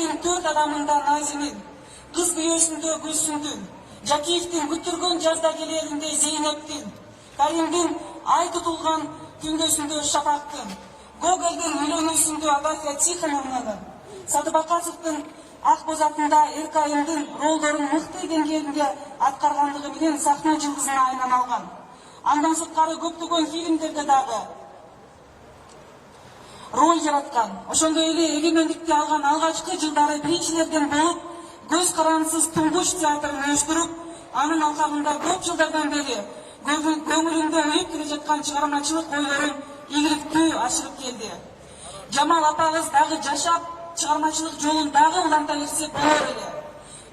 Каримдин 4 адамында Назимин, кыз күйөөсүндө Гүлсүндүн, Жакиевдин күттүргөн жаздагелеринде Зейнептин, Каримдин ай тутулган күндөсүндө Шапактын, Гогольдин үйлөнүүсүндө Агафья Тихоновнанын, Садыбакасовдун Ак бозатында Эркайымдын ролдорун мыкты деңгээлинде аткаргандыгы менен сахна жылдызына айлана алган. Андан сырткары көптөгөн фильмдерде дагы роль жараткан. Ошондой эле эгемендикти алган алгачкы жылдары биринчилерден болуп, көз карансыз Туңгуч театрын өстүрүп, анын алкагында көп жылдардан бери көңүлүндө өйүп келе жаткан чыгармачылык ойлорун ийгиликтүү ашырып келди. Жамал апабыз дагы жашап, чыгармачылык жолун дагы уланта берсе болор эле.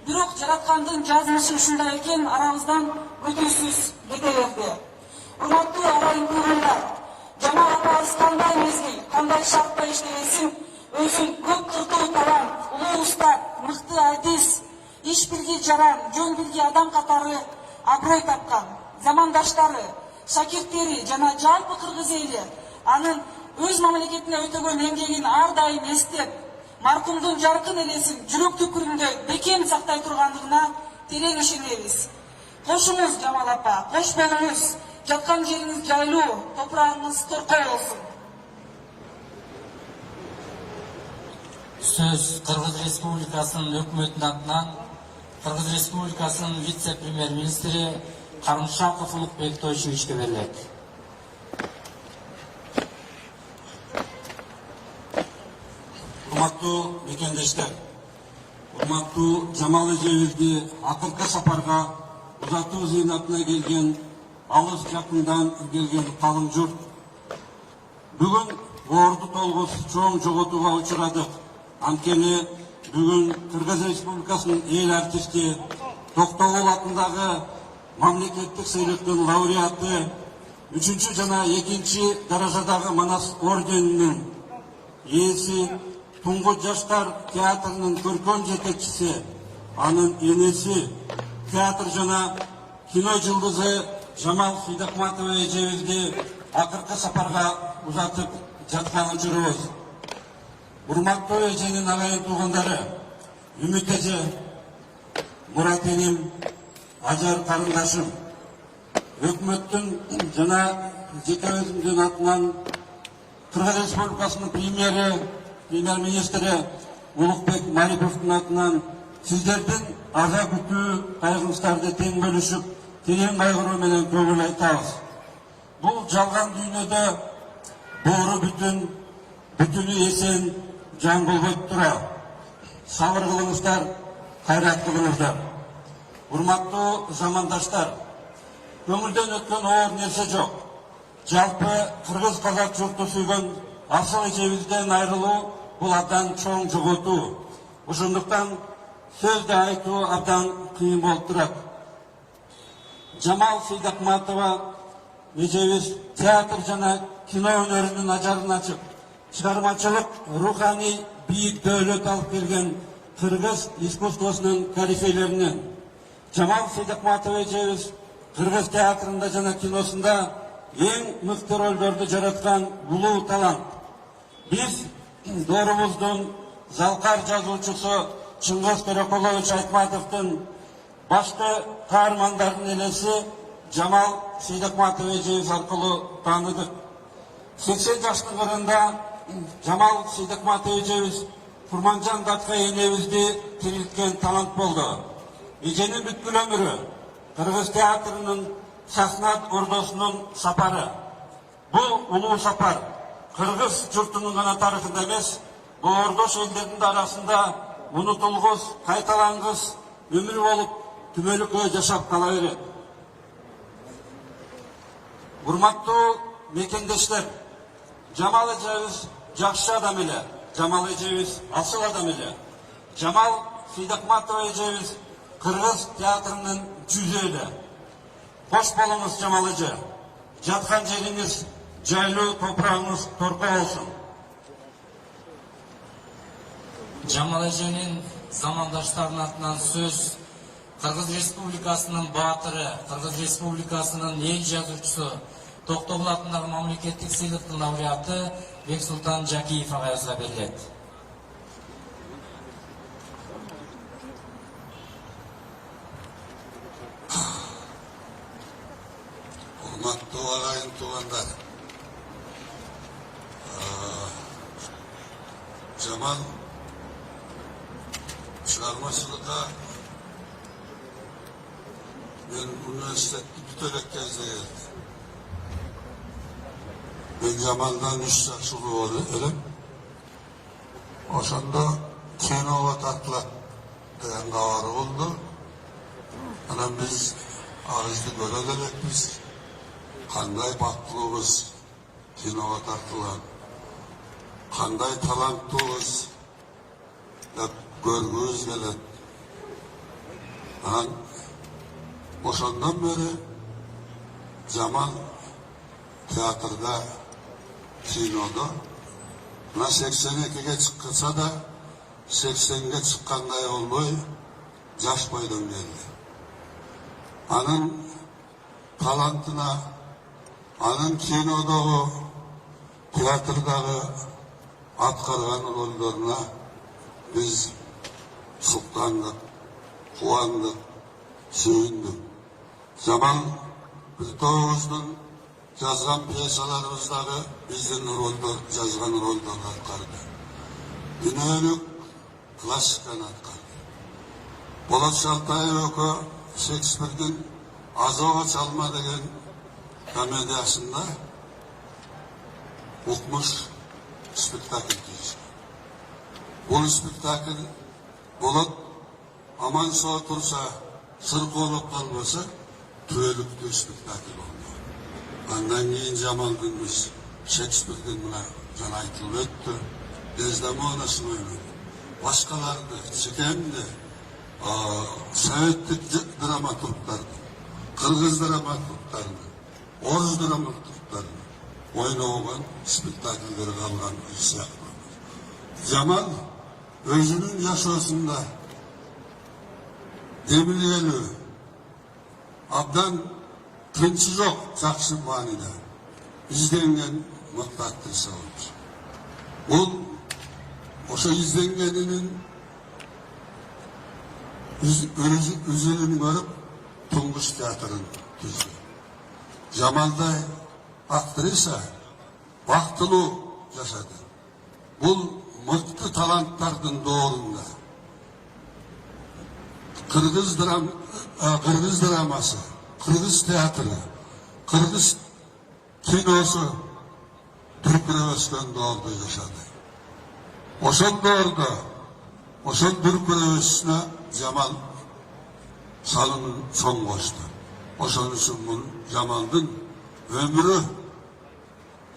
Бирок жараткандын жазмышы ушундай экен, арабыздан өтүүсүз кете берди. Урматтуу агайын туугандар, Жамал апабыз кандай мезгил, кандай шартта иштебесин, өзүн көп кыртуу талант, улуу устат, мыкты адис, иш билги жаран, жөн билги адам катары аброй тапкан. Замандаштары, шакирттери жана жалпы кыргыз эли анын өз мамлекетине өтөгөн эмгегин ар дайым эстеп, маркумдун жаркын элесин жүрөк түкүрүндө бекем сактай тургандыгына терең ишенебиз. Кошуңуз Жамал апа, кош болуңуз, жаткан жериңиз жайлуу, топурагыңыз торкоо болсун. Сөз Кыргыз Республикасынын өкмөтүнүн атынан Кыргыз Республикасынын вице-премьер-министри Карымшаков Улукбек Тойчуевичке берилет. Урматтуу мекендештер, урматтуу Жамал эжебизди акыркы сапарга узатуу зыйнатына келген алыс жакындан келген калың журт. Бүгүн орду толгус чоң жоготууга учурадык. Анткени бүгүн Кыргыз Республикасынын эл артисти Токтогул атындагы мамлекеттик сыйлыктын лауреаты 3 жана 2 даражадагы Манас орденинин ээси, Туңгуч жаштар театрынын көркөм жетекчиси, анын энеси, театр жана кино жылдызы Жамал Сейдакматова эжебизди акыркы сапарга узатып жатканын жүрөбүз. Урматтуу эженин агайын туугандары, Үмүт эже, Мурат эним, Ажар карындашым, өкмөттүн жана жеке өзүмдүн атынан Кыргыз Республикасынын премьер-министри Улукбек Мариповдун атынан сиздердин ага күтүү кайгыңыздарды тең бөлүшүп, терең кайгыруу менен көңүл айтабыз. Бул жалган дүйнөдө боору бүтүн, бүтүнү эсен, жан болбойт тура. Сабыр кылыңыздар, кайрат кылыңыздар. Урматтуу замандаштар, көңүлдөн өткөн оор нерсе жок. Жалпы кыргыз казак журту сүйгөн асыл эжебизден айрылуу бул абдан чоң жоготуу. Ошондуктан сөздө айтуу абдан кыйын болуп турат. Жамал Сейдакматова эжебиз театр жана кино өнөрүнүн ажарын ачып, чыгармачылык руханий бийик дөөлөт алып келген кыргыз искусствосунун корифейлеринен. Жамал Сейдакматова эжебиз кыргыз театрында жана киносунда эң мыкты ролдорду жараткан улуу талант. Биз доорубуздун залкар жазуучусу Чыңгыз Төрөкулович Айтматовдун башкы каармандардын элеси Жамал Сейдакматова эжебиз аркылуу тааныдык. 80 жаштын кырында Жамал Сейдакматова эжебиз Курманжан Датка энебизди тирилткен талант болду. Эженин бүткүл өмүрү Кыргыз театрынын сахна ордосунун сапары. Бул улуу сапар кыргыз журтунун гана тарыхында эмес, боордош элдердин арасында унутулгус, кайталангыс өмүр болуп түбөлүккө жашап кала берет. Урматтуу мекендештер, Жамал эжебиз жакшы адам эле, Жамал эжебиз асыл адам эле. Жамал Сейдакматова эжебиз кыргыз театрынын жүзү эле. Кош болуңуз Жамал эже. Жаткан жериңиз жайлуу, топурагыңыз торкоо болсун. Жамал эженин замандаштарынын атынан сөз Кыргыз Республикасынын баатыры, Кыргыз Республикасынын эл жазуучусу, Токтогул атындагы мамлекеттик сыйлыктын лауреаты Бексултан Жакиев агайыбызга берилет. Urmatlı ağayın tuğanlar. Cemal çıkarmacılığa ben üniversitede biterek gezde geldi. Ben Cemal'dan 3 yaş ulu elim. O şanda Kenova Tatla deyen kavarı oldu. Anam biz ağızlı görelerek biz kanday baktığımız Kenova Tatlı'la kanday talantlığımız görgüz gelen. Anam o şandan beri Cemal teatrda, kinoda, 82'ge çıkılsa da 80'ge çıkkanday olmay, yaş boydan geldi. Anın talantına, anın kinodağı, teatrdağı atkargan rollerine biz şuklandık, kuandık, sevindik. Zaman bir doğumuzun yazgan piyesalarımızdağı bizden yazgan rollar atkardı. Dünyanın klasikten atkardı. Polat Şaltay oku Shakespeare'nin Azova Çalma degen komediyasında okumuş spektakl diyeceğim. Bu spektakl Polat aman soğa tursa, sırk olup kalmasa tüvelüktü spektakl oldu. Ondan keyin Cemal'dın biz Shakespeare'den buna jana aytılıp öttü. Desdemona'sını oynadı. Başkalardı, çekemdi. Sovetlik dramaturglardı. Kırgız dramaturglardı. Oruz dramaturglardı. Oynayan spektaklleri kalgan hissiyat. Cemal özünün yaşosunda Demireli abdan tinçi yok Taksim Vanı'da. İzlengen mıknatısı olmuş. Bu oşa izlengeninin üzülünü görüp Tunguş Teatrı'nın tüzü. Cemal'da aktrisa vaktılı yaşadı. Bu mıktı talantlardan doğrunda. Kırgız draması, Kırgız tiyatrı, Kırgız kinosu Türk Revesi'nden doğru yaşadı. Oşan doğurdu. Oşan Türk Revesi'ne Cemal salının son koştu. Oşan için Cemal'ın ömrü,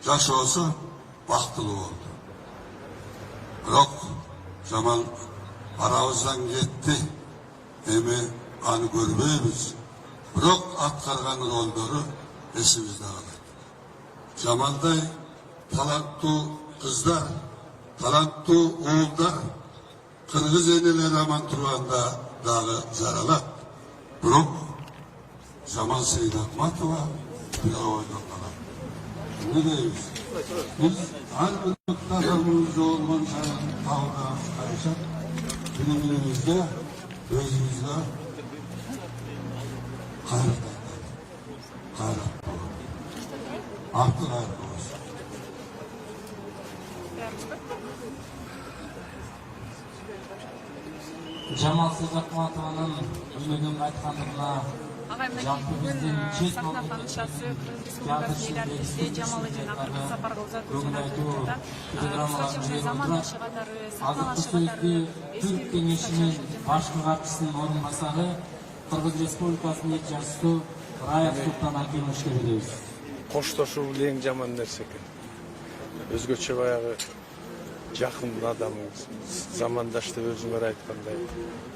yaşosu vaktılı oldu. Yok, Cemal aramızdan gitti. Emi anı görmeyimiz. Bırak atkargan rolleri esimizde kalır. Cemal'da talantlı kızlar, talantlı oğullar, Kırgız eneler aman turanda dağı zaralat. Bırak Cemal Seyit Akmatova bir oynadılar. Ne deyiz? Biz her bir tasarımımızda olman tavga karışık. Bilimimizde, özümüzde gayret artı gayret olsun. Cemal Seyit Akmatova'nın ümidin aytkanlığına жалпы биздин чет сахна ханышасы Кыргыз Республикасынын элербизде Жамал эженакыркы сапарга узатуу жана түрдө случайный замандаш катары сахналашы катары Türk Кеңешинин башкы катчысынын орун басары Кыргыз Республикасынын эки жашсуу Раев Султан Акимовичке беребиз. Коштошуу бул эң жаман нерсе экен. Өзгөчө баягы жакын адамыңыз, замандаш деп өзүңөр айткандай.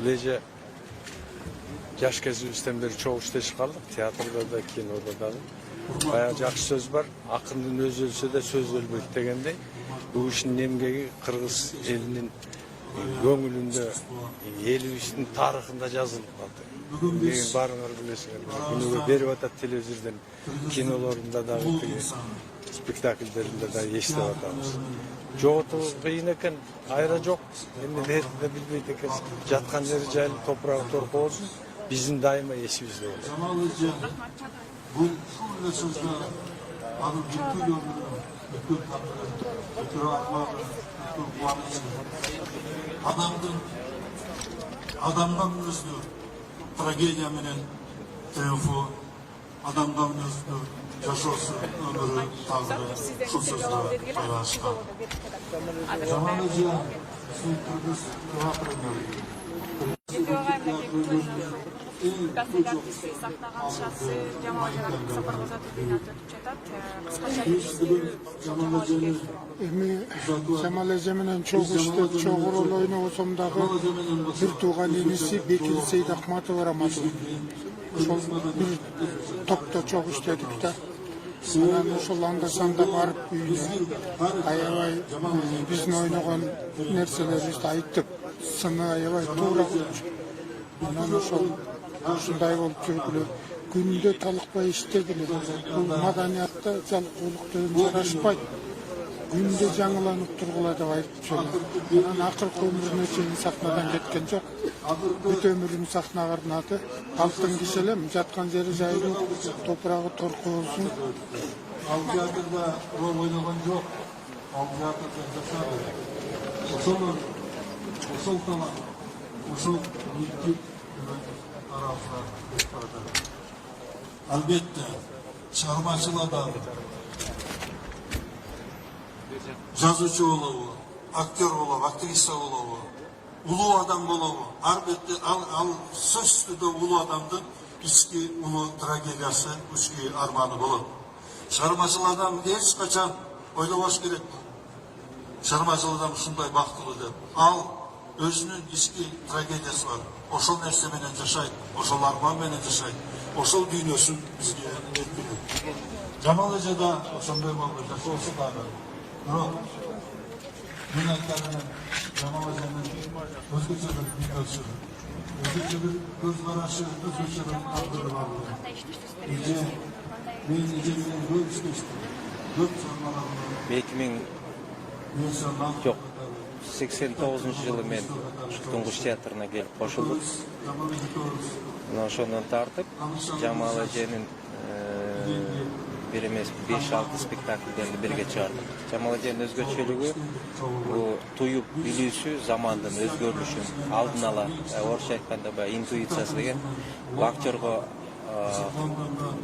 Леже жаш кезибизден бери чогуу иштешип калдык, театрда да, кинода да. Баягы жакшы сөз бар, акындын өзү өлсө да сөз өлбөйт дегендей. Бул иштин эмгеги кыргыз элинин көңүлүндө, элибиздин тарыхында жазылып калды. Деген баарыңар билесиңер. Күнүгө берип атат телевизордон, кинолорунда дагы, спектакльдеринде да эстеп атабыз. Жоготуу кыйын экен, айра жок. Эми нерде билбейт экенсиң. Жаткан жери жайлы, топурагы торко болсун. Биздин дайыма эсибизде болот. Bu şu ile sözde adı bütün ömrü, bütün tatlı, bütün akları, bütün kuanıcı. Adamdan özlü tragediya menen triumfu, adamdan özlü yaşosu, ömrü, tağırı, şu sözde paylaşkan. Zamanıca bizim Kırgız teatrını Gazetesi сахнаға шасы Жамалжан Сапарғоза Түбейнат өтіп жатат. Қысқаша Эми Жамал эже менен чогуу иштеп, чогуу роль ойногосом дагы бир тууган иниси Бекир Сейдахматов Раматов. Ошол бир топто чогуу иштедик да. Анан ошол анда-санда барып үйүнө аябай биздин ойногон нерселерибизди айтып, сыны аябай туура болчу. Анан ошол ушундай болуп жүргүлө күндө талыкпай иштегиле. Бул маданиятта жалкоолук деген жарашпайт. Күндө жаңыланып тургула деп айтып жүрөм. Анан акыркы өмүрүнө чейин сахнадан кеткен жок. Бүт өмүрүн сахнага арнады. Алтын кишелем, жаткан жери жайлуу, топурагы торку болсун. Ал театрда роль ойногон жок. Ал театрда жашады. Ошол талант, ошол мектеп арасында барат. Албетте, чыгармачыл адам, жазуучу болобу, актер болобу, актриса болобу, улуу адам болобу, албетте ал сөзсүз түрдө улуу адамдын ички улуу трагедиясы, ички арманы болот. Чыгармачыл адам эч качан ойлобош керек. Чыгармачыл адам ушундай бактылуу деп. Ал өзүнүн ички трагедиясы бар. Ошол нерсе менен жашайт, ошол арман менен жашайт, ошол дүйнөсүн бизге жеткирет. Жамал эже да ошондой болуп жашоосу дагы. Бирок мен айтканым Жамал эженин өзгөчө бир дүйнөсү, өзгөчө бир көз карашы, өзгөчө бир тагдыры бар. Мен эже менен көп иштештим. Көп чыгармаларымды. 89-жылы мен Туңгуш театрына келип кошулдук. Ошондон тартып Жамал эженин бир эмес 5-6 спектакльдерди бирге чыгардык. Жамал эженин өзгөчөлүгү бул туюп билүүсү, замандын өзгөрүлүшүн алдын ала, орусча айтканда интуициясы деген актерго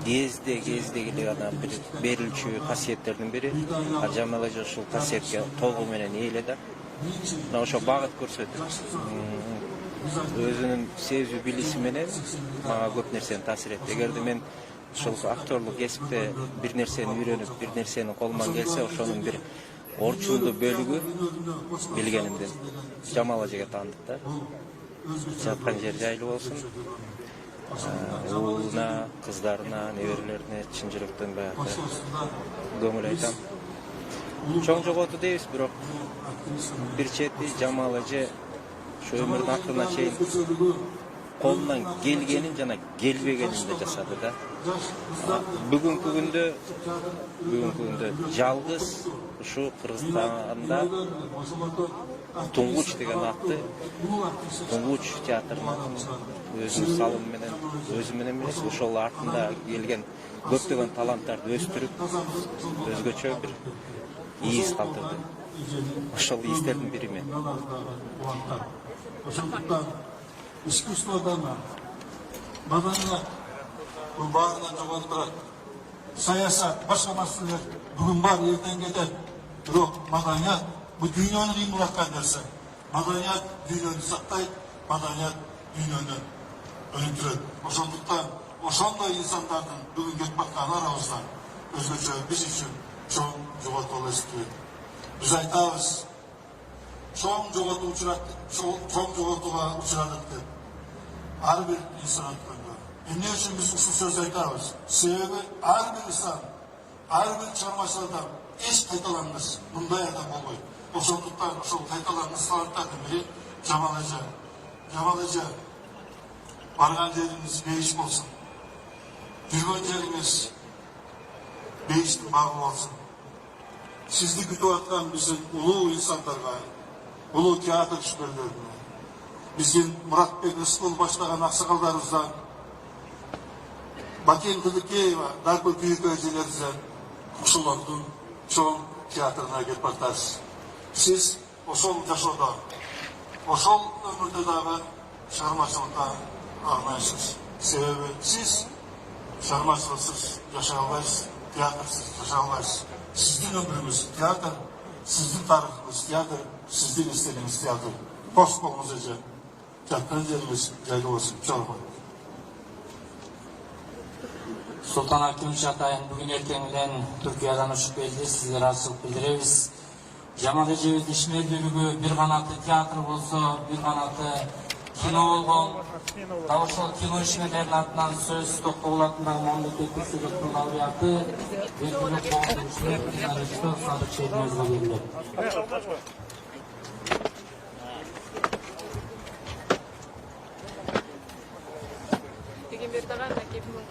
кездеги гана бир берилчү касиеттердин бири. Жамал эже ушул касиетке толугу менен ээле да. Ошо багыт көрсөтүп, өзүнүн сезүү билиси менен мага көп нерсени таасир этти. Эгерде мен ушул актерлук кесипте бир нерсени үйрөнүп, бир нерсени колуман келсе, ошонун бир орчундуу бөлүгү билгенимден Жамал эжеге таандык да. Жаткан жери жайлуу болсун. Уулуна, кыздарына, неберелерине чын жүрөктөн баягы көңүл айтам. Чоң жоготу дейбиз, бирок бир чети Жамал эже ушу өмүрүнүн акырына чейин колунан келгенин жана келбегенин да жасады да. Бүгүнкү күндө жалгыз ушу Кыргызстанда Туңгуч деген атты Туңгуч театрынын өзүнүн салымы менен, өзү менен эмес, ошол артында келген көптөгөн таланттарды өстүрүп, өзгөчө бир иис калтырды. Ошол иистердин бири мен. Ошондуктан искусстводан маданият бул баарынан жогору турат. Саясат, башка маселелер бүгүн бар, эртең кетет. Бирок маданият бул дүйнөнү кыймылдаткан нерсе. Маданият дүйнөнү сактайт, маданият дүйнөнү өнүктүрөт. Ошондуктан ошондой инсандардын бүгүн кетип аткан арабыздан өзгөчө биз үчүн чоң жоготуу эсептелет. Биз айтабыз, чоң жоготууга учурадык деп. Ар бир инсан өткөндө. Эмне үчүн биз ушул сөздү айтабыз? Себеби ар бир инсан, ар бир чыгармачыл адам эч кайталангыс, мындай адам болбойт. Ошондуктан ошол кайталангыс таланттардын бири Жамал эже. Жамал эже, барган жериңиз бейиш болсун. Жүргөн жериңиз бейиштин багы болсун. Сизди күтүп аткан биздин улуу инсандарга, улуу театр ишмерлерине, биздин Муратбек Рыскул баштаган аксакалдарыбыздан Bakin Kılıkeyeva, Darko Büyük Özelerinden Uşulordun çoğun tiyatrına reportaj. Siz oşol yaşoda, oşol ömürde dağı şarmaçılıkta armayısınız. Sebebi siz şarmaçılıksız yaşayalmayız, tiyatrısız yaşayalmayız. Sizin ömrünüz tiyatr, sizin tarihiniz tiyatr, sizin istediğiniz tiyatr. Hoş kolunuz ece. Çakkan yerimiz yaylı olsun. Çorba. Sultan Hakim Çatay'ın bugün ertеңilen Türkiye'den uçup geldi. Sizlere açılıp bildiririz. Jamal Ejebiz'in işmerdүүлүгү bir kanatı tiyatr bolsa, bir kanatı kino olgon. Da ошол кино ишмерлеринин атынан сөз токтогулатындагы мамлекеттик сыйлыктын лауреаты белгилүү коомдук ишмер журналисти Садык Шеримовго берилет.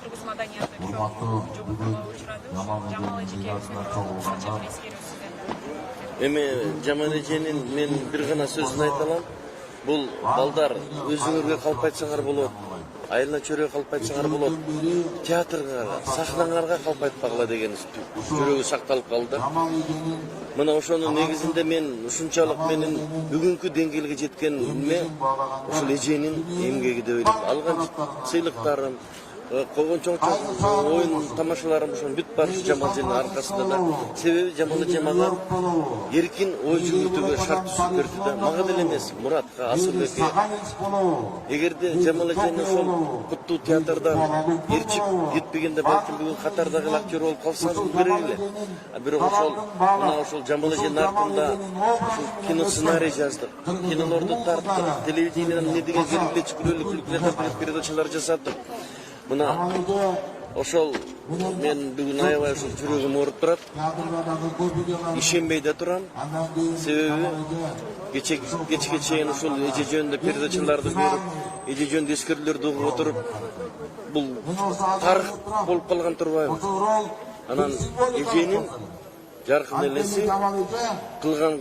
Кыргыз маданияты жоготууга учурады. Жамал Эжекеевдин кысача эскерүүсү. Эми Жамал эженин мен бир гана сөзүн айта алам. Бул балдар өзүңөргө калп айтсаңар болот. Айылына чөрөгө калп айтсаңар болот. Театрга, сахнаңарга калп айтпагыла деген жүрөгү сакталып калды. Мына ошонун негизинде мен ушунчалык менин бүгүнкү деңгээлге жеткениме ушул эженин эмгеги деп ойлойм. Алган сыйлыктарын, койгон чоң оюн тамашаларым ошон бүт барышы Жамал эженин аркасында да. Себеби Жамал эже мага эркин ой жүгүртүүгө шарт түзүп берди да. Мага деле эмес, Муратка, Асылбекке. Эгерде Жамал эжени ошол куттуу театрда ээрчип кетпегенде балким бүгүн катардагы актер болуп калсам керек эле. Бирок ошол мына ошол Жамал эженин артында кино сценарий жаздык. Кинолорду тарттык. Телевидениеден эмне деген керемет күлкүлүү передачалар жасаттык. Мына ошол мен бүгүн аябай ошол жүрөгүм ооруп турат. Ишенбей да турам. Себеби кечке чейин ушул эже жөнүндө передачаларды көрүп, эже жөнүндө эскерүүлөрдү угуп отуруп, бул тарых болуп калган турбайбы? Анан эженин жаркын элеси кылган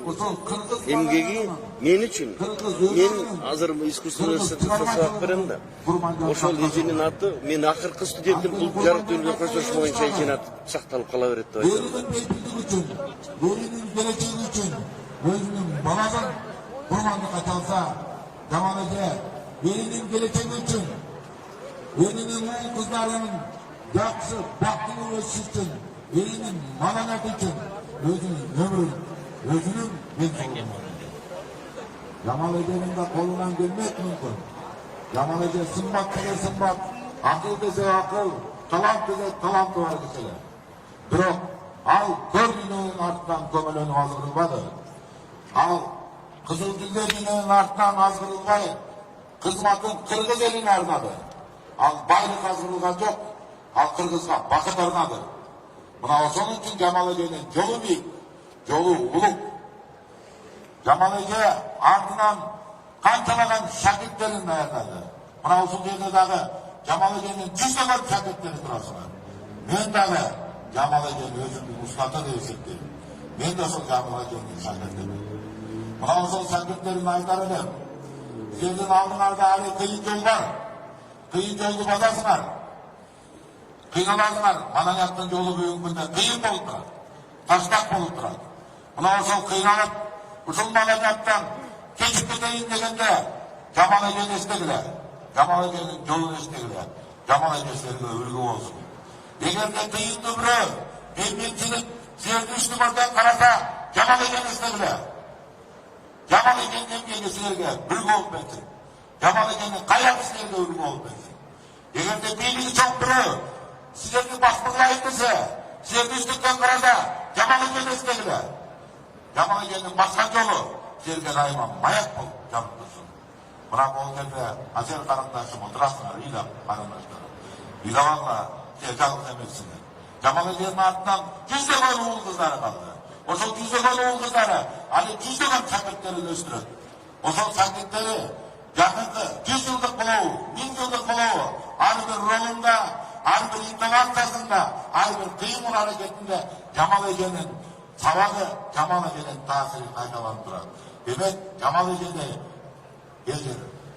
эмгеги мен үчүн, мен азыр искусство университетинде сабак берем да. Ошол эженин аты мен акыркы студентим бул жарык дүйнөгө көрсөтүш боюнча эженин аты сакталып кала берет деп айтам. Өзүнүн келечеги үчүн, өзүнүн баласын курмандыкка чалса, Жамал эже элинин келечеги үчүн, элинин уул кыздарынын жакшы, бактылуу өсүшү үчүн, элинин маданияты үчүн өзүнүн өмүрүн, өзүнүн менчигин. Жамал эженин да колунан келмек мүмкүн. Жамал эже сымбат деген сымбат, акыл десе акыл, талант десе таланты бар киши. Бирок ал көр дүйнөнүн артынан көмөлөнүп азгырылбады. Ал кызыл жүлде дүйнөнүн артынан азгырылбай, кызматын кыргыз элине арнады. Ал байлык азгырылган жок, ал кыргызга бакыт арнады. Мына ошон үчүн Жамал эженин жолу бийик, жолу улук. Жамал эже артынан канчалаган шакирттерин даярдады. Мына ушул жерде дагы Жамал эженин жүздөгөн шакирттери турасыңар. Мен дагы Жамал эжени өзүмдүн устаты деп эсептейм. Мен да ошол Жамал эженин шакиртимин. Мына ошол шакирттерин айтар элем. Сиздердин алдыңарда али кыйын жол бар. Кыйын жолду басасыңар. Кыйналасыңар. Маданияттын жолу бүгүнкү күндө кыйын болуп турат. Таштак болуп турат. Мына ошол кыйналып, ушул маданияттан кечип кетейин дегенде Жамал эжени эстегиле. Жамал эженин жолун эстегиле. Жамал эже силерге үлгү болсун. Эгерде кыйын өмүрү, эмгекчилик силерди үстүңөрдөн караса, Жамал эжени эстегиле. Жамал эженин эмгеги силерге үлгү болуп кетсин. Жамал эженин каягы силерге үлгү болуп кетсин. Эгерде бийлиги чоң бирөө силерди басмырлайын десе, силерди үстүңөрдөн караса, Жамал эжени эстегиле. Жамал эженин баскан жолу силерге дайыма маяк болуп жанып турсун. Бирок ол жерде Азер карындашым отурасыңар, ыйлап карындаштар. Ыйлабаңла, силер жалгыз эмессиңер. Жамал эженин артынан жүздөгөн уул кыздары калды. Ошол жүздөгөн уул кыздары аны жүздөгөн шакирттерин өстүрөт. Ошол шакирттери жакынкы 100 жылдык болобу, 1000 жылдык болобу, ар бир ролунда, ар бир интонациясында, ар бир кыймыл аракетинде Жамал эженин сабагы, Жамал эженин таасири кайталанып турат. Демек, Жамал эжеде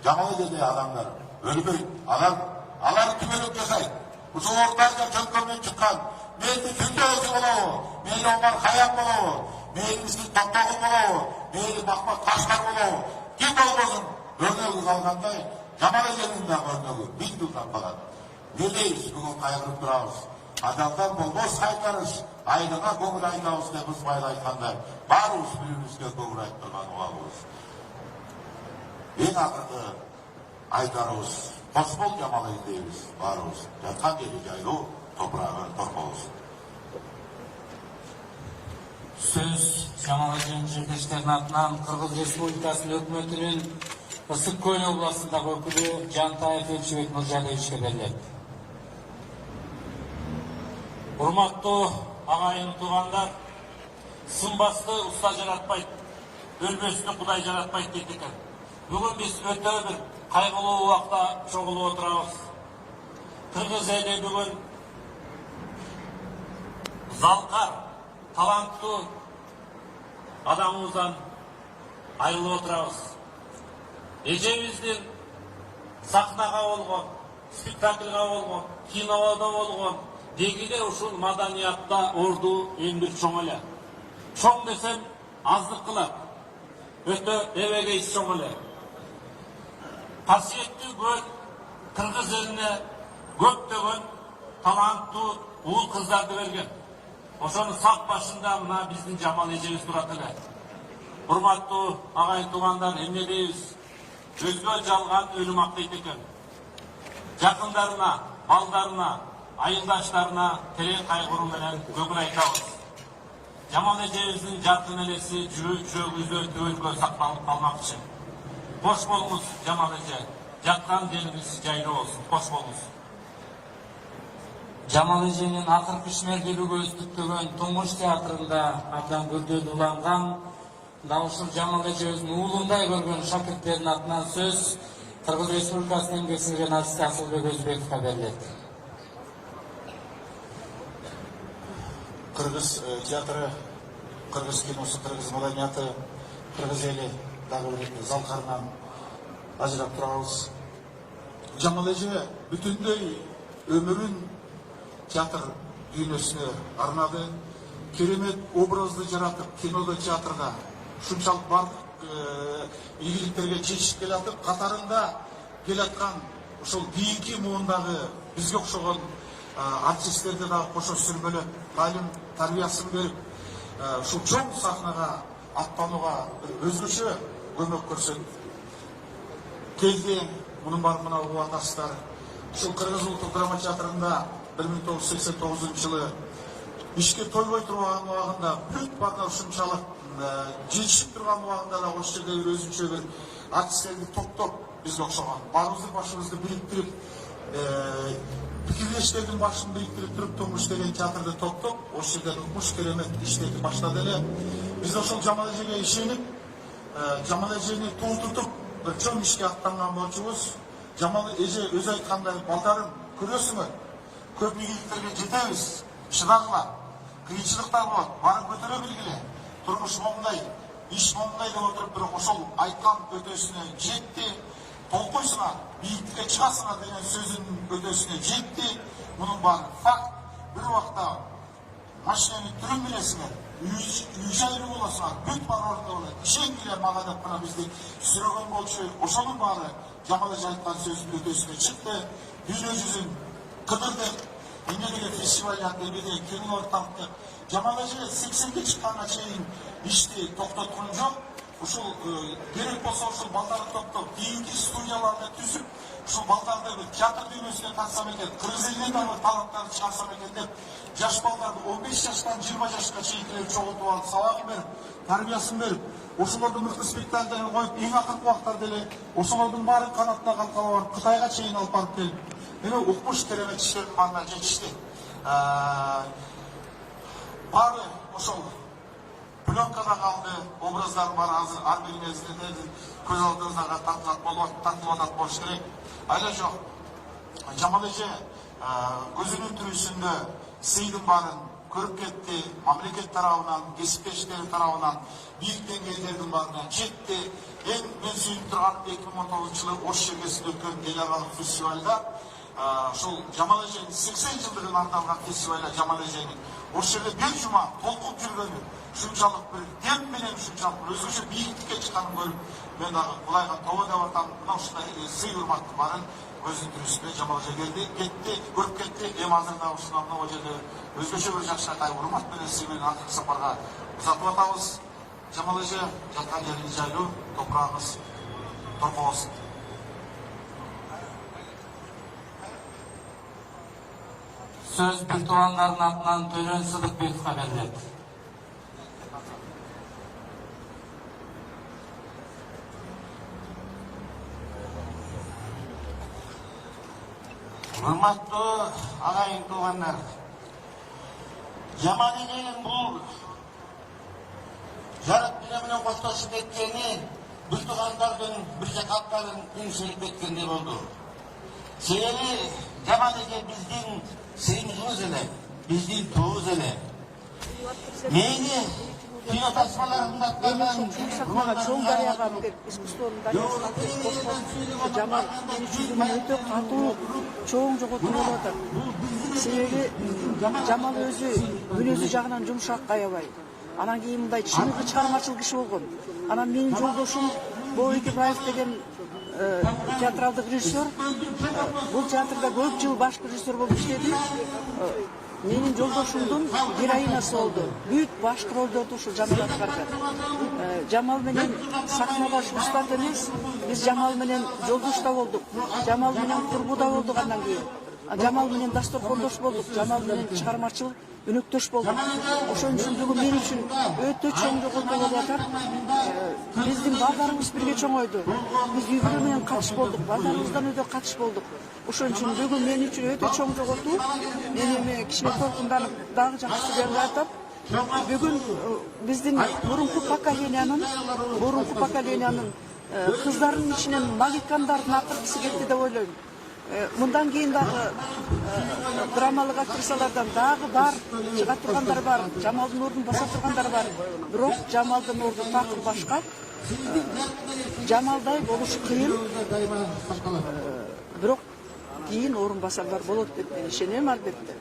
Жамал эжеде адамдар өлбөйт. Алар түбөлүк жашайт. ушул ортада чөнкөмөн чыккан мейли Күндө өзү болобу, мейли Омар Хаям болобу, мейли Мисир Токтогул болобу, мейли Махмат Кашкар болобу, ким болбосун өрнөгү калгандай Жамал эженин дагы өрнөгү 1000 жылдан калат. Не дейбиз, бүгүн кайгырып турабыз. Адалдан болбос кайтарыш, айылына көңүл айтабыз деп Ысмайыл айткандай, баарыбыз бири-бирибизге көңүл айтып турган убагыбыз. Эң акыркы айтарыбыз кош бол Жамал эже дейбиз баарыбыз. Жаткан жери жайлуу, топурагы торкобуз. Сөз Жамал эженин жерлештеринин атынан Кыргыз Республикасынын өкмөтүнүн Ысык Көл областындагы өкүлү Жантаев Элчибек Нуржалиевичке берилет. Урматтуу агайын туугандар, сымбасты уста жаратпайт, өлбөсүнү Кудай жаратпайт дейт экен. Бүгүн биз өтө бир кайгылуу убакта чогулуп отурабыз. Кыргыз эли бүгүн залкар, таланттуу адамыбыздан айрылып отурабыз. Эжебиздин сахнага болгон, спектакльга болгон, киноодо болгон дегиде ушул маданиятта орду эң бир чоң эле. Чоң десем аздык кылат. Өтө эбегейс чоң эле. Касиеттүү көл Кыргыз элине көптөгөн таланттуу уул кыздарды берген. Ошонун сак башында мына биздин Жамал эжебиз турат эле. Урматтуу агайын туугандар, эмне дейбиз? Өзгө жалган өлүм ак дейт экен. Жакындарына, балдарына, айылдаштарына терең кайгыруу менен көңүл айтабыз. Жамал эжебиздин жаркын элеси жүрөгүбүздө түбөлгө сакталып калмакчы. Кош болуңуз Жамал эже. Жаткан жериңиз жайлуу болсун. Кош болуңуз. Жамал эженин акыркы ишмердүүлүгү өстүктөгөн Туңгуш театрында абдан күрдөөлүү уланган да ушул Жамал эжебиздин уулундай көргөн шакирттеринин атынан сөз Кыргыз Республикасынын эмгек сиңирген артист Асылбек Өзбековго берилет. Кыргыз театры, Кыргыз киносу, Кыргыз маданияты, Кыргыз эли дагы бир залкарынан ажырап турабыз. Жамал эже бүтүндөй өмүрүн театр дүйнөсүнө арнады. Керемет образды жаратып, кинодо, театрда ушунчалык бардык ийгиликтерге жетишип келатып, катарында келаткан ошол кийинки муундагы бизге окшогон артисттерди дагы кошо сүрмөлөп, талим тарбиясын берип, ушул чоң сахнага аттанууга өзгөчө көмөк көрсөтүп келди. Мунун баары мына угуп атасыздар. Ушул Кыргыз улуттук драма театрында 1989-жылы ишке тойбой турган убагында, бүт баарда ушунчалык жетишип турган убагында да ошол жерде бир өзүнчө бир артисттерди топтоп бизге окшогон. Баарыбыздын башыбызды бириктирип, пикирлештердин башын бириктирип туруп Туңгуш деген театрды топтоп, ошол жерде укмуш керемет иштеди баштады эле. Биз ошол Жамал эжеге ишенип, Жамал эжени туу тутуп бир чоң ишке аттанган болчубуз. Жамал эже өзү айткандай, балдарым, көрөсүңөр, көп ийгиликтерге жетебиз, чыдагыла, кыйынчылыктар болот, баарын көтөрө билгиле. Турмуш момундай, иш момундай деп отуруп, бирок ошол айткан өтөсүнө жетти. Толкуйсуңар, бийиктикке чыгасыңар деген сөзүнүн өтөсүнө жетти. Мунун баары факт. Бир убакта машинени түрүн билесиңер, үй жайлуу болосуңар, бүт баары орунда болот. Ишенгиле мага деп гана бизди сүрөгөн болчу. Ошонун баары Жамал эже айткан сөзүнүн өтөсүнө чыкты. Дүйнө жүзүн кыдырдык, эмне деген фестивалдарды, эмне деген кино орталыктык. Жамал эже 80-ге чыкканга чейин ишти токтоткон жок. Ушул керек болсо ушул балдарды топтоп, кийинки студияларды түзүп, ушул балдарды бир театр дүйнөсүнө тартсам экен, Кыргыз элине дагы таланттарды чыгарсам экен деп, жаш балдарды 15 жаштан 20 жашка чейинкилерди чогултуп алып, сабагын берип, тарбиясын берип, ошолордун мыкты спектакльдерин коюп, эң акыркы убактарда эле ошолордун баарын канатына калкалап барып, Кытайга чейин алып барып келип, эме укмуш керемет иштердин баарына жетишти. Баары ошол пленкада калды, образдар бар, азыр ар бириңизде көз алдыңыздарга тартылып атат болуш керек. Айла жок. Жамал эже көзүнүн тирүүсүндө сейдин баарын көрүп кетти, мамлекет тарабынан, кесиптештери тарабынан бийик деңгээлдердин баарына жетти. Эң мен сүйүнүп турган 2019-жылы Ош шергесинде өткөн эл аралык фестивалда ушул Жамал эженин 80 жылдыгын арналган фестиваль Жамал эженин ошол жерде бир жума толкуп жүргөнү, ушунчалык бир дем менен ушунчалык өзгөчө бийиктикке чыкканын көрүп, мен дагы Кудайга тобо деп атам. Мына ушундай сый урматтын баарын көздүн тирүүсүндө Жамал эже келди, кетти, көрүп кетти. Эми азыр да ушундан могу жерде өзгөчө бир жакшыракай урмат менен сый менен акыркы сапарга узатып атабыз. Жамал эже жаткан жериңиз жайлуу, топурагыңыз торко болсун. Söz bir tuğanların atынан Төлөн Сыдыкбековго берилет. Hurmattуу agayın tuğanlar, Жамал эженин бул жарык дүнө менен коштошуп кеткени бир туугандардын бирге калпканын үңсүрүп кеткендей болду. Себеби Жамал эже биздин сыйымыбыз эле, биздин туубуз эле. Мени кино тасмаларында Чоң дарыяга искусствонун дарыясына Жамал мен үчүн өтө катуу чоң жоготуу болуп атат. Себеби Жамал өзү мүнөзү жагынан жумшак, аябай. Анан кийин мындай чыныгы чыгармачыл киши болгон. Анан менин жолдошум Болот Ибраев деген театралдык режиссер. Бул театрда көп жыл баш режиссер болуп иштеди. Менин жолдошумдун героинасы болду. Бүт башкы ролдорду ушу Жамал аткарды. Жамал менен сахнада жустат эмес, биз Жамал менен жолдош да болдук. Жамал менен курбу да болдук андан кийин. Жамал менен дасторкондош болдук. Жамал менен чыгармачыл өнөктөш болдук. Ошон үчүн бүгүн мен үчүн өтө чоң жоготуу болуп атат. Биздин балдарыбыз бирге чоңойду. Биз үй-бүлө менен катыш болдук. Балдарыбыздан өтө катыш болдук. Ошон үчүн бүгүн мен үчүн өтө чоң жоготуу. Мен эми кичине толкунданып дагы жакшы берип атам. Бүгүн биздин мурунку поколениянын кыздарынын ичинен магикандардын акыркысы кетти деп ойлойм. Мындан кийин дагы драмалык актрисалардан дагы бар, чыга тургандар бар, Жамалдын ордун баса тургандар бар. Бирок Жамалдын орду такыр башка. Жамалдай болуш кыйын. Бирок кийин орун басарлар болот деп мен ишенем албетте.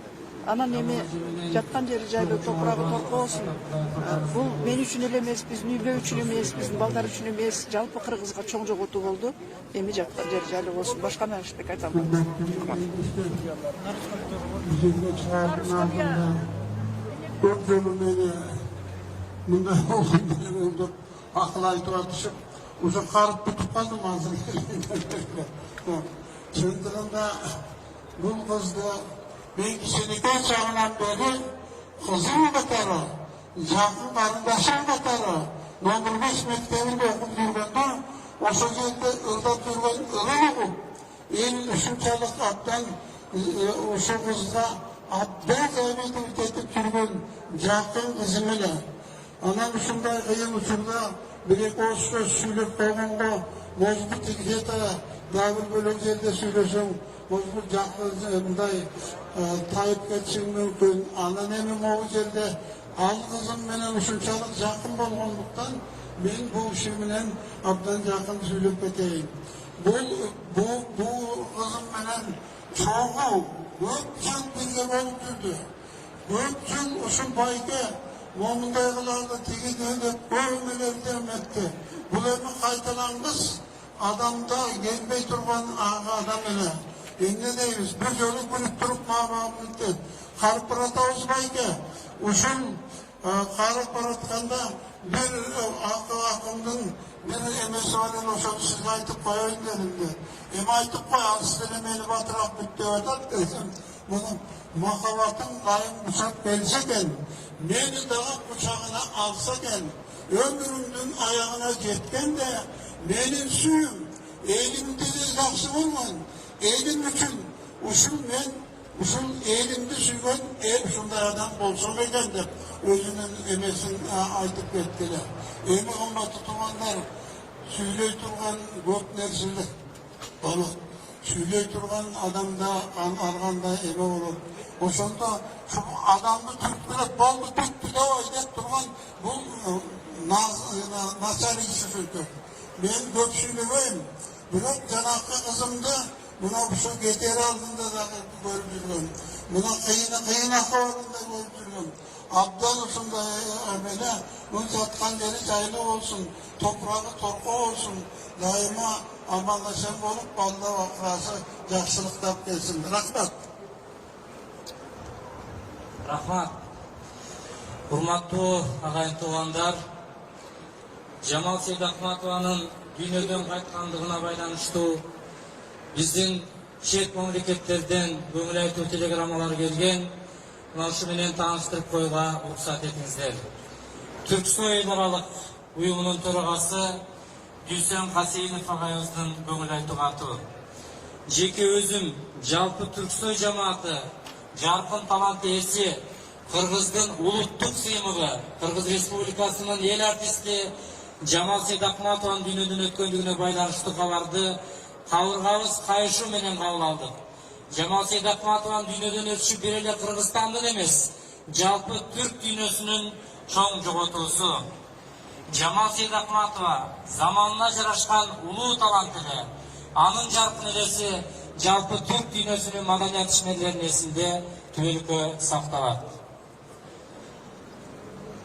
Анан эми жаткан жери жайлуу, топурагы торко болсун. Бул мен үчүн эле эмес, биздин үй-бүлө үчүн эмес, биздин балдар үчүн эмес, жалпы Кыргызга чоң жоготуу болду. Эми жаткан жери жайлуу болсун. Башканы эчтеке айта албайм. Көп жолу мени мындай болду, акыл айтып атышып, уже карып бүтүп калдым азыр. Чындыгында бул кызды мен кичинекей чагынан бери кызым катары, жакын карындашым катары, номер 5 мектебинде окуп жүргөндө ошол жерде ырдап жүргөн ырылыгым эми ушунчалык абдан ошол кызга абдан завидовать этип жүргөн жакын кызым эле. Анан ушундай кыйын учурда бир-эки ооз сөз сүйлөп койгонго может быть где-то дагы бир бөлөк жерде сүйлөсөң может быть мындай тайып кетишиң мүмкүн. Анан эми могу жерде ал кызым менен ушунчалык жакын болгондуктан мен бул киши менен абдан жакын сүйлөп кетейин. Бул кызым менен чогуу көп жыл бирге болуп жүрдү. Көп жыл ушул байке момундай кылалы тиги деп көп элерди эметти. Бул эми кайталангыс адамда келбей турган адам эле. Эмне дейбиз? Бир жолу күнүп туруп мамамды карып баратабыз байке. Ушул карып баратканда бир акымдын бир эмеси бар эле, ошону сизге айтып коеюн дедим. Эми айтып кой, ал сиздер мени батыраак бүт деп атат десем, муну махаббатың кайын кучак келсе экен, мени дагы кучагына алса экен, өмүрүмдүн аягына жеткенде менин сүйүм, элимди жакшы болгон, элим үчүн ушул элимди сүйгөн ушундай адам болсо экен деп өзүнүн эмесин айтып кетти эле. Эми кымбаттуу туугандар, сүйлөй турган көп нерселер болот. Сүйлөй турган адамда ар кандай эме болот. Ошондо адамды түрткүлөп болду бүттү деп ойлоп турган бул начар иш өтөт. Мен көп сүйлөбөйм, бирок жанакы кызымды Buna şu getir aldığında da görüp жүрген. Buna kıyın ahvalında görüp жүрген. Abdalısın da böyle, bu satkan yeri caylı olsun, toprağı torku olsun, daima amallaşan olup balda vakrası yaxşılık tap gelsin. Rahmat. Rahmat. Hurmattуу агайын туугандар, Жамал Сейдахматованын дүйнөдөн кайткандыгына байланыштуу биздин чет мамлекеттерден көңүл айтуу телеграммалар келген. Мына ушу менен тааныштырып коюуга уруксат этиңиздер. Түрксой эл аралык уюмунун төрагасы Дүйсен Касейинов агайыбыздын көңүл айтуу каты. Жеке өзүм жалпы Түрксой жамааты жаркын талант ээси Кыргыздын улуттук сыймыгы, Кыргыз Республикасынын эл артисти Жамал Сейдахматованын дүйнөдөн өткөндүгүнө байланыштуу кабарды кабыргабыз кайышуу менен кабыл алдык. Жамал Сейдахматованын дүйнөдөн өтүшү бир эле Кыргызстандын эмес, жалпы түрк дүйнөсүнүн чоң жоготуусу. Жамал Сейдахматова заманына жарашкан улуу талант эле, анын жаркын элеси жалпы түрк дүйнөсүнүн маданият ишмерлеринин эсинде түбөлүккө сакталат.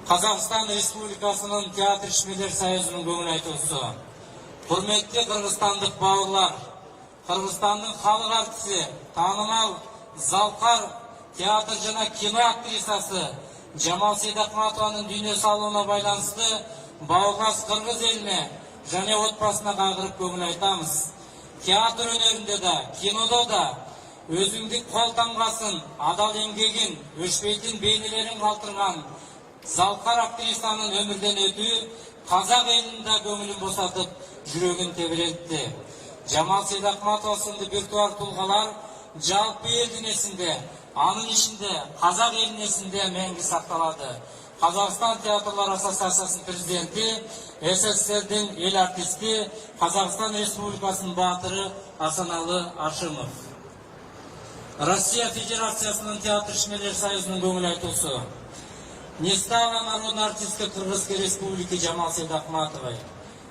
Казакстан Республикасынын театр ишмерлер союзунун көңүл айтуусу. Құрметті Қырғызстандық бауырлар, Қырғызстандың халық артисі, танымал Залқар театр жана кино актрисасы Жамал Сейдахматованың дүйнө салууна байланысты бауырлас Қырғыз еліне және отбасына кайгырып көңүл айтамыз. Театр өнерінде да, кинодо да өзүңдүк кол тамгасын, адал эмгегин, өчпөйтүн бейнелерин калтырган Залқар актрисанын өмүрдөн өтүү казак элинин да көңүлүн босатып, жүрөгүн тебирентти. Жамал Сейдахматова сынды биртуар тулгалар жалпы элдин эсинде, анын ишинде, казак элинин эсинде меңги сакталады. Казакстан театрлар ассоциациясынын президенти, СССРдин эл артисти, Казакстан Республикасынын баатыры Асаналы Ашимов. Россия Федерациясынын театр ишмерлер союзунун көңүл айтуусу. Не стало народной артисткой Кыргызской Республики Жамал Сейдахматовой.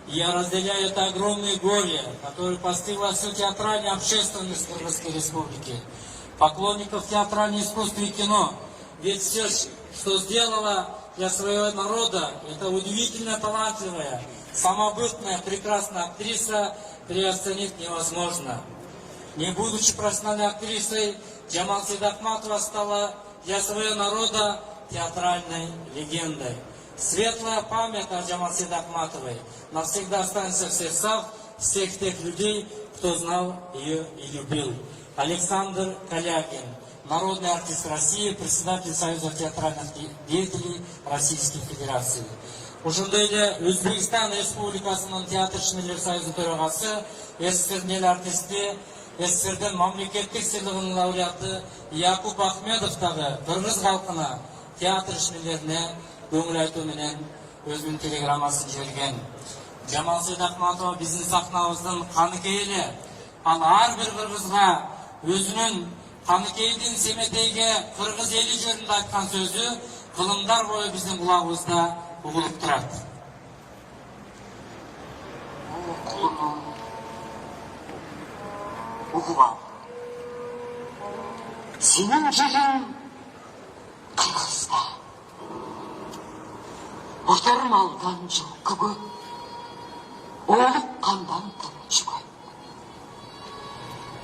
Я разделяю это огромное горе, которое постигло всю театральную общественность Кыргызской Республики, поклонников театрального искусства и кино. Ведь все, что сделала для своего народа, это удивительно талантливая, самобытная, прекрасная актриса, переоценить невозможно. Не будучи профессиональной актрисой, Жамал Сейдахматова стала для своего народа театральной легендой. Светлая память о Жамал Сейдахматовой навсегда останется в сердцах всех тех людей, кто знал ее и любил. Александр Калякин, народный артист России, председатель Союза театральных деятелей Российской Федерации. Ошондой эле Өзбекстан Республикасынын театр ишмерлер союзунун төрагасы, СССРдин эл артисти, СССРдин мамлекеттик сыйлыгынын лауреаты Якуб Ахмедов дагы кыргыз калкына театр ишмерлерине көңүл айтуу менен өзүнүн телеграммасын жиберген. Жамал Сейдахматова биздин сахнабыздын каныкейли. Ал ар бир кыргызга өзүнүн каныкейдин Семетейге кыргыз эли жөнүндө айткан сөзү кылымдар бою биздин кулагыбызда угулуп турат. Угуба. Сенин жериң Кыргызда. Отурмалдан жылкы көп, олуп кандан тынчы көп.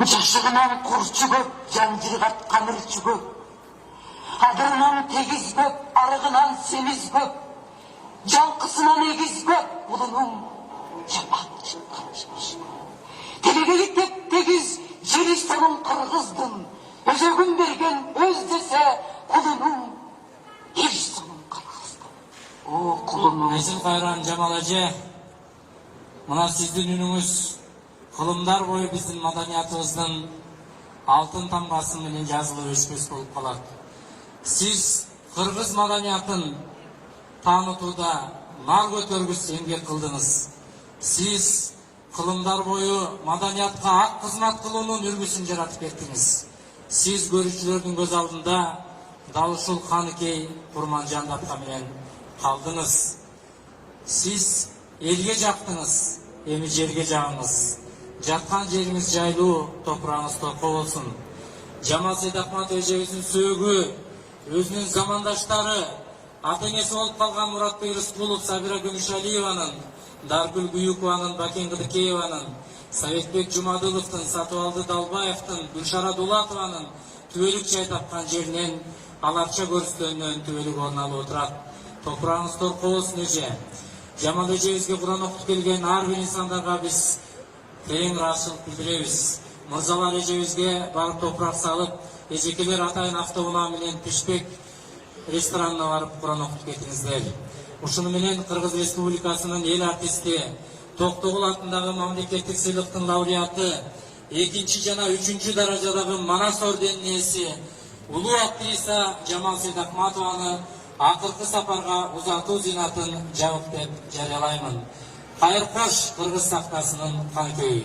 Жашыгынан курчу көп, жанжыр каткан ырчы көп. Адырынан тегиз көп, арыгынан семиз көп. Жалкысынан эгиз көп, улунун жаман чыккан жемиш көп. Телегеги теп-тегиз жери сонун кыргыздын, өзөгүн берген өз десе кулунун эл сонун кыргыздын. О кулунун. Эсил кайран Жамал эже, мына сиздин үнүңүз кылымдар бою биздин маданиятыбыздын алтын тамгасы менен жазылып өчпөс болуп калат. Сиз кыргыз маданиятын таанытууда нар көтөргүс эмгек кылдыңыз. Сиз кылымдар бою маданиятка ак кызмат кылуунун үлгүсүн жаратып бердиңиз. Сиз көрүүчүлөрдүн көз алдында дал ушул каныкей Курманжан датка менен калдыңыз. Сиз элге жактыңыз, эми жерге жагыңыз. жаткан жериңиz жайлуу, топурагыңыз торко болсун. Жамал Сейдахматов эжебиздин сөөгү, өзүнүн замандаштары, ата-энеси болуп калган Муратбек Рыскулов, Сабира Көмүшалиеванын, Даргүл Күйүкованын, Бакен Кыдыкееванын, Советбек Жумадыловдун, Сатыбалды Далбаевдин, Гүлшара Дулатованын түбөлүк жай тапкан жеринен аларча көрүстөнүнөн түбөлүк орун алып отурат. Топурагыңыз торко болсун эже. Жамал эжебизге Куран окуп келген ар бир инсандарга биз терең ыраазычылык билдиребиз. Мырзалар эжебизге барып топурак салып, эжекелер атайын автоунаа менен Пишпек ресторанына барып Куран окуп кетиңиздер. Ушуну менен Кыргыз Республикасынын эл артисти, Токтогул атындагы мамлекеттик сыйлыктын лауреаты, 2 жана 3 даражадагы Манас орденинин ээси, улуу актриса Жамал Сейдахматованы акыркы сапарга узатуу зыйнатын жабык деп жарыялаймын. Кайыр кош Кыргыз сахнасынын канкөйү.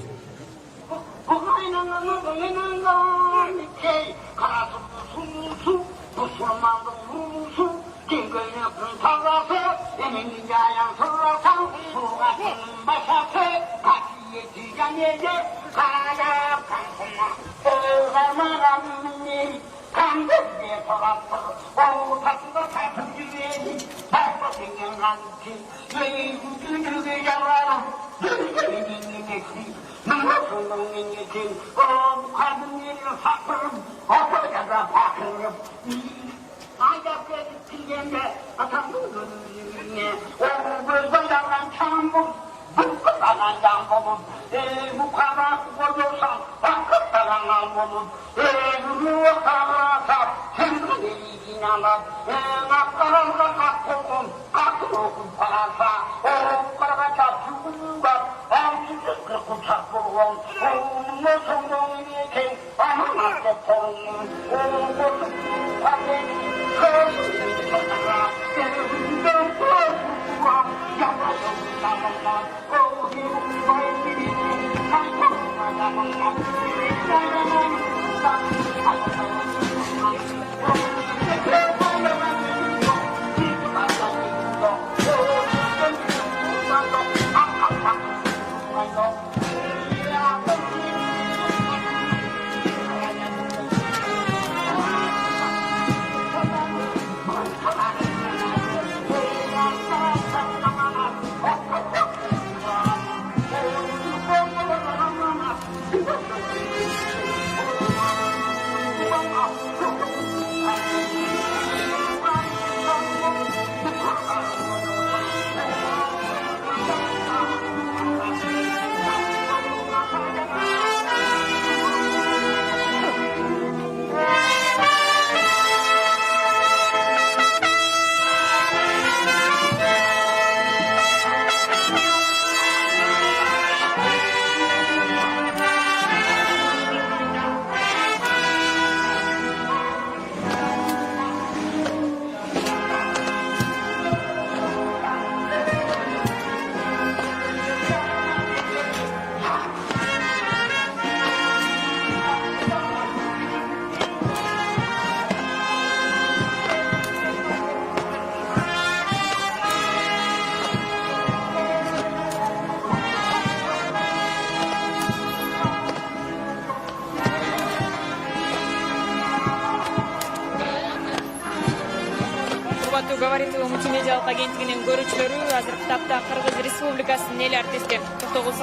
Говорит мультимедиалык агенттигинин көрүүчүлөрү азыркы тапта Кыргыз Республикасынын эл артисти Токтогул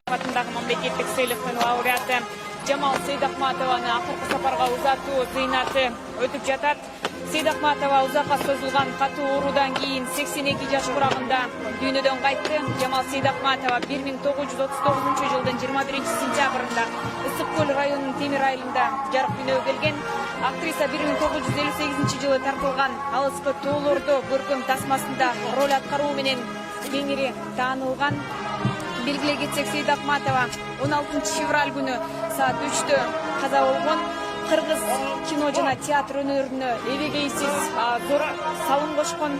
атындагы мамлекеттик сыйлыктын лауреаты Жамал Сейдахматованы акыркы сапарга узатуу зыйнаты өтүп жатат. Сейдахматова узакка созулган катуу оорудан кийин 82 жаш курагында дүйнөдөн кайтты. Жамал Сейдахматова 1939 жылдын 21 сентябрында Ысык көл районунун Темир айылында жарык дүйнөгө келген. Актриса 1958 жылы тартылган Алыскы тоолордо көркөм тасмасында роль аткаруу менен кеңири таанылган. Белгилей кетсек, Сейдахматова 16 февраль күнү саат 3-тө каза болгон. Кыргыз кино жана театр өнөрүнө эбегейсиз зор салым кошкон.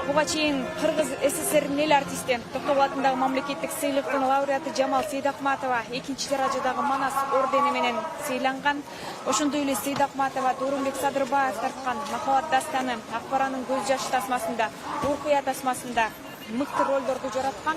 Буга чейин Кыргыз СССРнин эл артисти Токтогул атындагы мамлекеттик сыйлыктын лауреаты Жамал Сейдахматова 2 даражадагы Манас ордени менен сыйланган. Ошондой эле Сейдахматова Доорунбек Садырбаев тарткан Махабат дастаны, Акбаранын көз жашы тасмасында, Уркуя тасмасында мыкты ролдорду жараткан.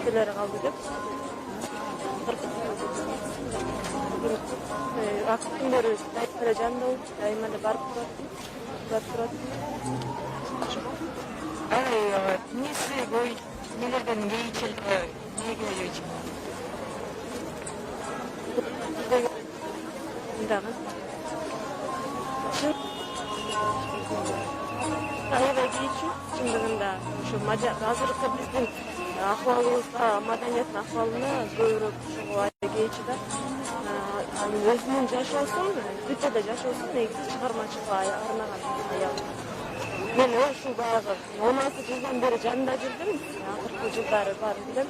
Kileri kaldı dep. Vakit günleri vereceğim de daima da barıp durat. Nesi bu nelerden ne için ne geliyor? Ayıva geçiyor. Şimdiden şu hazırlıkta bizden ahvalımızda, madaniyet ahvalına buyurup şu ayıva geçiyor. Özünün yaşasın, bütçede yaşasın, negisi çıkarmaçıkla arınagan ayağım. Ben şu bayağı 16 yıldan beri canında жүрдüm. 40 yılları var dedim.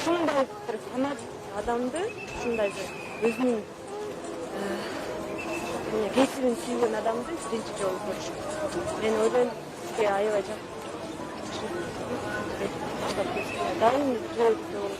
Şunday bir sanat adamdı, şunday bir özünün geçimin suyun adamdı, birinci yolu görüşüm. Ben öyle bir ayıvacak. Daim böyle olur.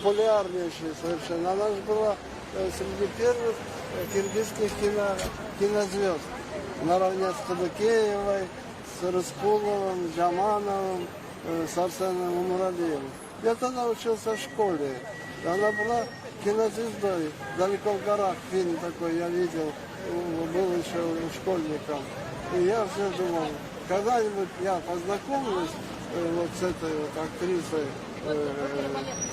популярнейший совершенно. Она же была среди первых киргизских кинозвезд. Наравне с Кадыкеевой, с Рыскуловым, Джамановым, с Арсеном Умуралиевым. Я тогда учился в школе. Она была кинозвездой. «Далеко в горах» фильм такой я видел, был еще школьником. И я все думал, когда-нибудь я познакомлюсь вот с этой вот актрисой.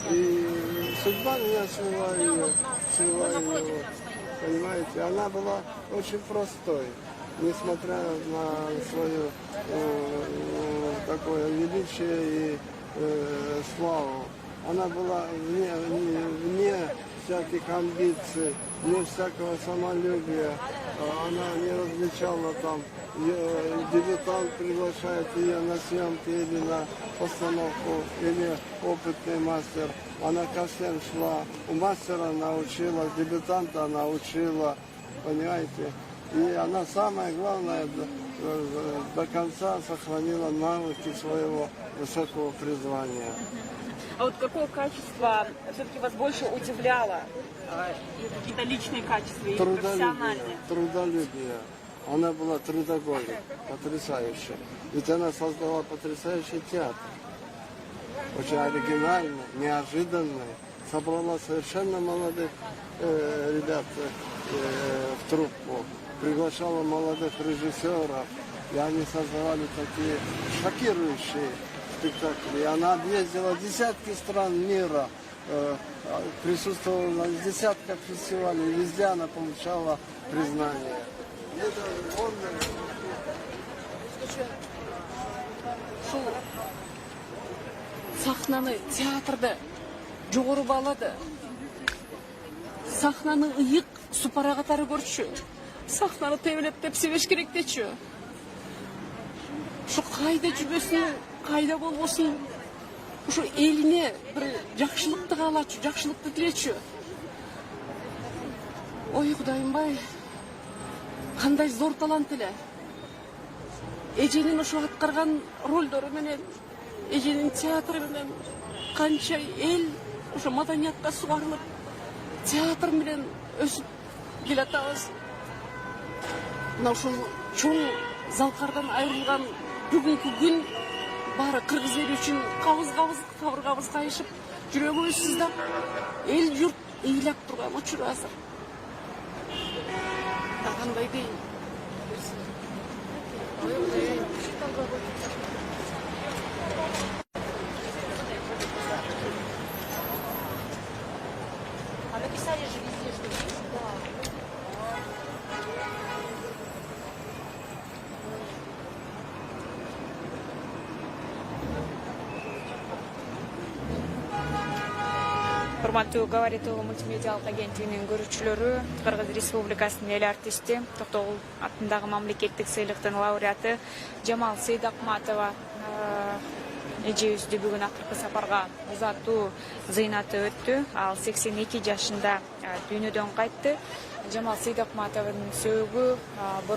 И судьба меня свела ее, понимаете. Она была очень простой, несмотря на свое такое величие и славу. Она была вне всяких амбиций, вне всякого самолюбия. Она не различала там, дебютант приглашает ее на съемки или на постановку, или опытный мастер. Она ко всем шла. У мастера она учила, дебютанта она учила, понимаете. И она, самое главное, до конца сохранила навыки своего высокого призвания. А вот какое качество все-таки вас больше удивляло? Какие-то личные качества или профессиональные? Трудолюбие. Она была трудоголик, потрясающая. Ведь она создала потрясающий театр. Очень оригинальный, неожиданный. Собрала совершенно молодых ребят в труппу. Приглашала молодых режиссеров. И они создавали такие шокирующие спектакли. Она объездила десятки стран мира, присутствовала на десятках фестивалей, везде она получала признание. Сахнаны, театрды жоғары балады. Сахнаны ұйық супара қатары көрші. Сахнаны тәуелеп деп себеш керек дечі. Şu қайда жүрбесін, қайда болбосын, şu еліне бір жақшылықты қалачы, жақшылықты тілечі. Ой, Құдайым-бай, қандай зор талант еле. Еженің ұшы атқарған рөлдері менен, еженің театры менен, қанша ел ұшы маданиятқа суғарылып, театр менен өсіп келатабыз. Мынау şu чоң залқардан айырылған бүгінгі күн бары қырғыз ел үшін қабыз қайышып, жүрегі өссіздап, ел жұрт ийлап тұрған ұшыр азыр. Қандай дейін? А написали же везде, что есть, да. Урматтуу говорит мультимедиалык агенттигинин көрүүчүлөрү, Кыргыз Республикасынын эл артисти, Токтогул атындагы мамлекеттик сыйлыктын лауреаты Жамал Сейдакматова эжебизди бүгүн акыркы сапарга узатуу зыйнаты өттү. Ал 82 жашында дүйнөдөн кайтты. Жамал Сейдакматованын сөөгү